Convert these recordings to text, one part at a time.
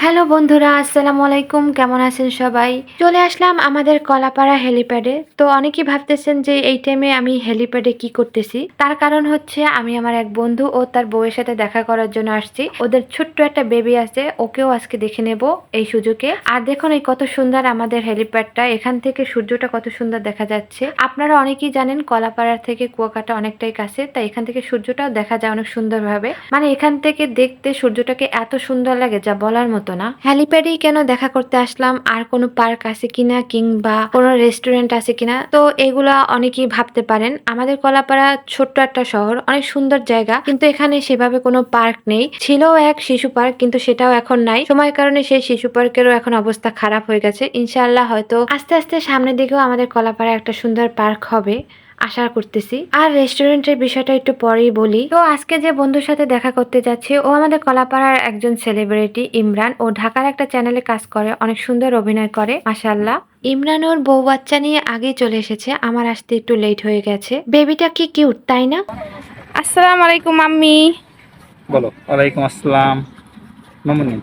Hello বন্ধুরা, আসসালামু আলাইকুম। কেমন আছেন সবাই? চলে আসলাম আমাদের কলাপাড়া হেলিপ্যাডে। তো অনেকেই ভাবতেছেন যে এই টাইমে আমি হেলিপ্যাডে কি করতেছি? তার কারণ হচ্ছে আমি আমার এক বন্ধু ও তার বউয়ের সাথে দেখা করার জন্য আসছি। ওদের ছোট্ট একটা বেবি আছে, ওকেও আজকে দেখে নেব এই সুযোগে। আর দেখুন এই কত সুন্দর আমাদের হেলিপ্যাডটা, এখান থেকে সূর্যটা কত সুন্দর দেখা যাচ্ছে। আপনারা অনেকেই জানেন কলাপাড়ার থেকে কুয়াকাটা অনেকটাই কাছে, তাই এখান থেকে সূর্যটাও দেখা যায় অনেক সুন্দরভাবে। মানে এখান থেকে দেখতে সূর্যটাকে এত সুন্দর লাগে যা বলার মতো না। হেলিপ্যাডেই কেন দেখা করতে আসলাম, আর কোনো পার্ক আছে কিনা কিংবা কোনো রেস্টুরেন্ট আছে কিনা, তো এগুলা অনেকেই ভাবতে পারেন। আমাদের কলাপাড়া ছোট্ট একটা শহর, অনেক সুন্দর জায়গা, কিন্তু এখানে সেভাবে কোনো পার্ক নেই। ছিল এক শিশু পার্ক, কিন্তু সেটাও এখন নাই। সময়ের কারণে সেই শিশু পার্কেরও এখন অবস্থা খারাপ হয়ে গেছে। ইনশাআল্লাহ হয়তো আস্তে আস্তে সামনের দিকেও আমাদের কলাপাড়া একটা সুন্দর পার্ক হবে, আশা করতেছি। আর রেস্টুরেন্টের বিষয়টা একটু পরেই বলি। তো আজকে যে বন্ধুর সাথে দেখা করতে যাচ্ছি, ও আমাদের কলাপাড়ার একজন সেলিব্রিটি ইমরান। ও ঢাকার একটা চ্যানেলে কাজ করে, অনেক সুন্দর অভিনয় করে মাশাআল্লাহ। ইমরান ওর বউ বাচ্চা নিয়ে আগেই চলে এসেছে, আমার আসতে একটু লেট হয়ে গেছে। বেবিটা কি কিউট তাই না? আসসালামু আলাইকুম আম্মি। বলো ওয়ালাইকুম আসসালাম। মামুনি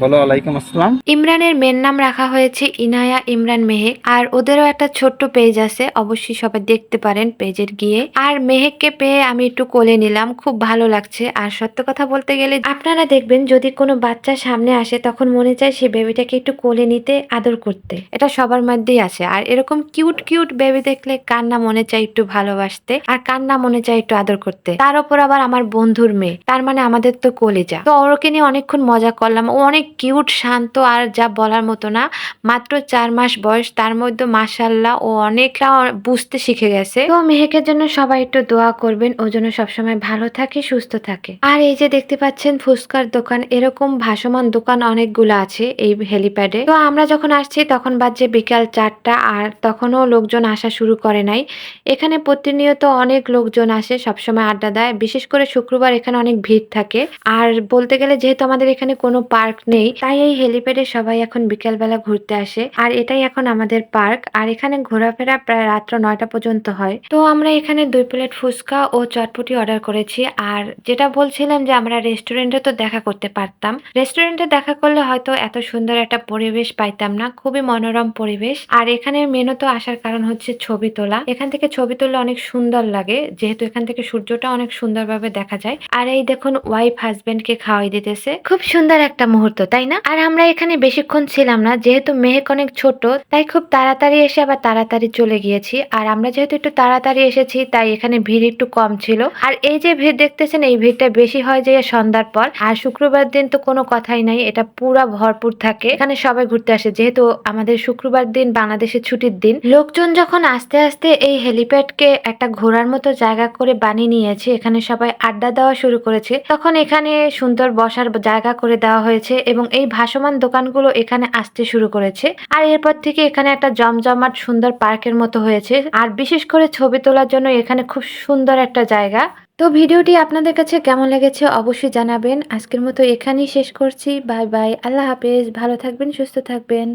বলো ওয়ালাইকুম আসসালাম। ইমরানের মেয়ের নাম রাখা হয়েছে ইনায়া ইমরান মেহেক। আর ওদেরও একটা ছোট্ট পেজ আছে, অবশ্যই সবাই দেখতে পারেন পেজের গিয়ে। আর মেহেককে পেয়ে আমি একটু কোলে নিলাম, খুব ভালো লাগছে। আর সত্য কথা বলতে গেলে আপনারা দেখবেন যদি কোনো বাচ্চা সামনে আসে তখন মনে চায় সেই বেবিটাকে একটু কোলে নিতে, আদর করতে। এটা সবার মধ্যেই আছে। আর এরকম কিউট কিউট বেবি দেখলে কার না মনে চায় একটু ভালোবাসতে, আর কার না মনে চায় একটু আদর করতে। তার উপর আবার আমার বন্ধুর মেয়ে, তার মানে আমাদের তো কলেজা। তো ওরকে নিয়ে অনেকক্ষণ মজা করলাম। ও অনেক কিউট, শান্ত, আর যা বলার মতো না। মাত্র 4 মাস বয়স, তার মধ্যে মাশাআল্লাহ ও অনেকটা বুঝতে শিখে গেছে। তো মেহেকের জন্য সবাই একটু দোয়া করবেন, ও যেন সবসময় ভালো থাকে, সুস্থ থাকে। আর এই যে দেখতে পাচ্ছেন ফুচকার দোকান, এরকম ভাসমান দোকান অনেকগুলো আছে এই হেলিপ্যাডে। তো আমরা যখন আসছি তখন বাজে বিকাল 4টা, আর তখনও লোকজন আসা শুরু করে নাই। এখানে প্রতিনিয়ত অনেক লোকজন আসে, সবসময় আড্ডা দেয়। বিশেষ করে শুক্রবার এখানে অনেক ভিড় থাকে। আর বলতে গেলে যেহেতু আমাদের এখানে কোনো পার্ক নেই, তাই এই হেলিপ্যাডে সবাই এখন বিকেলবেলা ঘুরতে আসে। আর এটাই এখন আমাদের পার্ক। আর এখানে ঘোরাফেরা প্রায় রাত্র 9টা পর্যন্ত হয়। তো আমরা এখানে 2 প্লেট ফুচকা ও চটপটি অর্ডার করেছি। আর যেটা বলছিলাম যে আমরা রেস্টুরেন্টে তো দেখা করতে পারতাম, রেস্টুরেন্টে দেখা করলে হয়তো এত সুন্দর একটা পরিবেশ পাইতাম না, খুবই মনোরম পরিবেশ। আর এখানে মেনু তো আসার কারণ হচ্ছে ছবি তোলা। এখান থেকে ছবি তুললে অনেক সুন্দর লাগে, যেহেতু এখান থেকে সূর্যটা অনেক সুন্দরভাবে দেখা যায়। আর এই দেখুন ওয়াইফ হাজবেন্ডকে খাওয়াই দিতেছে, খুব সুন্দর একটা মুহূর্ত তাই না? আর আমরা এখানে বেশিক্ষণ ছিলাম না, যেহেতু মেহেক অনেক ছোট, তাই খুব তাড়াতাড়ি এসে আবার তাড়াতাড়ি চলে গিয়েছি। আর আমরা যেহেতু একটু তাড়াতাড়ি এসেছি, তাই এখানে ভিড় একটু কম ছিল। আর এই যে ভিড় দেখতেছেন, এই ভিড়টা বেশি হয় যে সন্ধ্যার পর। আর শুক্রবার দিন তো কোনো কথাই নাই, এটা পুরা ভরপুর থাকে। এখানে সবাই ঘুরতে আসে, যেহেতু আমাদের শুক্রবার দিন বাংলাদেশের ছুটির দিন। লোকজন যখন আস্তে আস্তে এই হেলিপ্যাডকে একটা ঘোরার মতো জায়গা করে বানিয়ে নিয়েছে, এখানে সবাই আড্ডা দেওয়া শুরু করেছে, তখন এখানে সুন্দর বসার জায়গা করে দেওয়া হয়েছে এবং এই ভাসমান দোকানগুলো এখানে আসতে শুরু করেছে। আর এরপর থেকে এখানে একটা জমজমাট সুন্দর পার্কের মতো হয়েছে। আর বিশেষ করে ছবি তোলার জন্য এখানে খুব সুন্দর একটা জায়গা। তো ভিডিওটি আপনাদের কাছে কেমন লেগেছে অবশ্যই জানাবেন। আজকের মতো এখানেই শেষ করছি। বাই বাই, আল্লাহ হাফেজ, ভালো থাকবেন, সুস্থ থাকবেন।